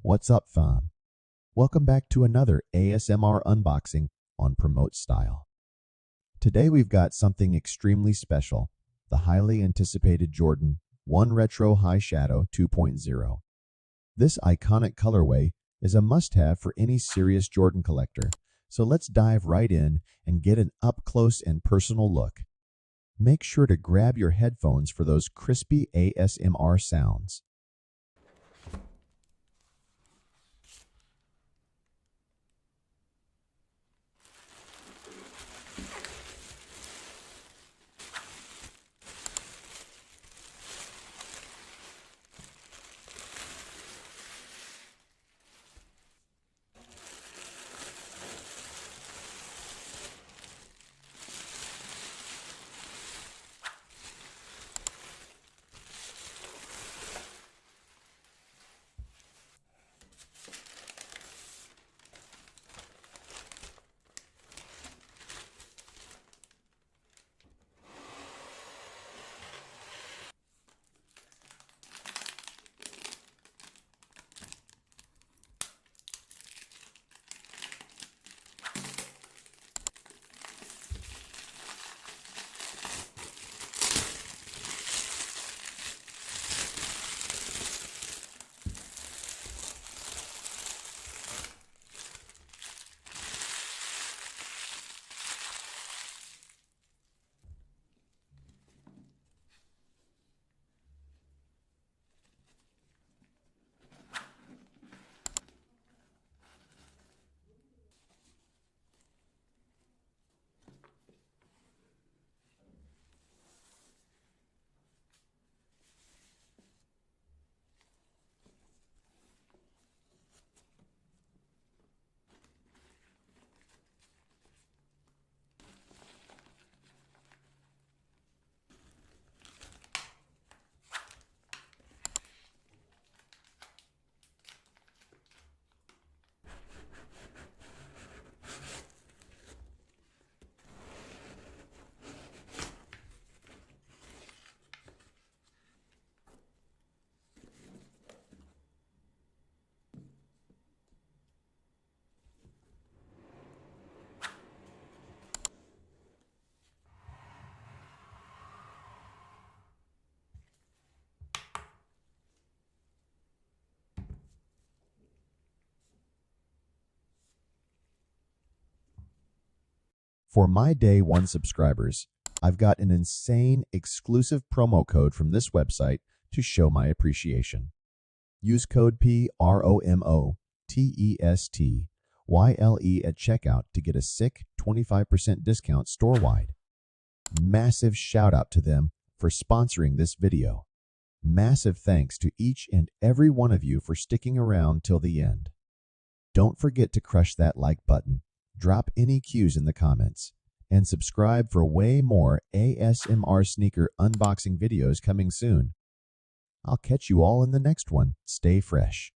What's up, fam? Welcome back to another ASMR unboxing on Promote Style. Today we've got something extremely special, the highly anticipated Jordan 1 Retro High Shadow 2.0. This iconic colorway is a must-have for any serious Jordan collector, so let's dive right in and get an up-close and personal look. Make sure to grab your headphones for those crispy ASMR sounds. For my Day 1 subscribers, I've got an insane exclusive promo code from this website to show my appreciation. Use code PROMOTESTYLE at checkout to get a sick 25% discount store-wide. Massive shout out to them for sponsoring this video. Massive thanks to each and every one of you for sticking around till the end. Don't forget to crush that like button. Drop any cues in the comments, and subscribe for way more ASMR sneaker unboxing videos coming soon. I'll catch you all in the next one. Stay fresh.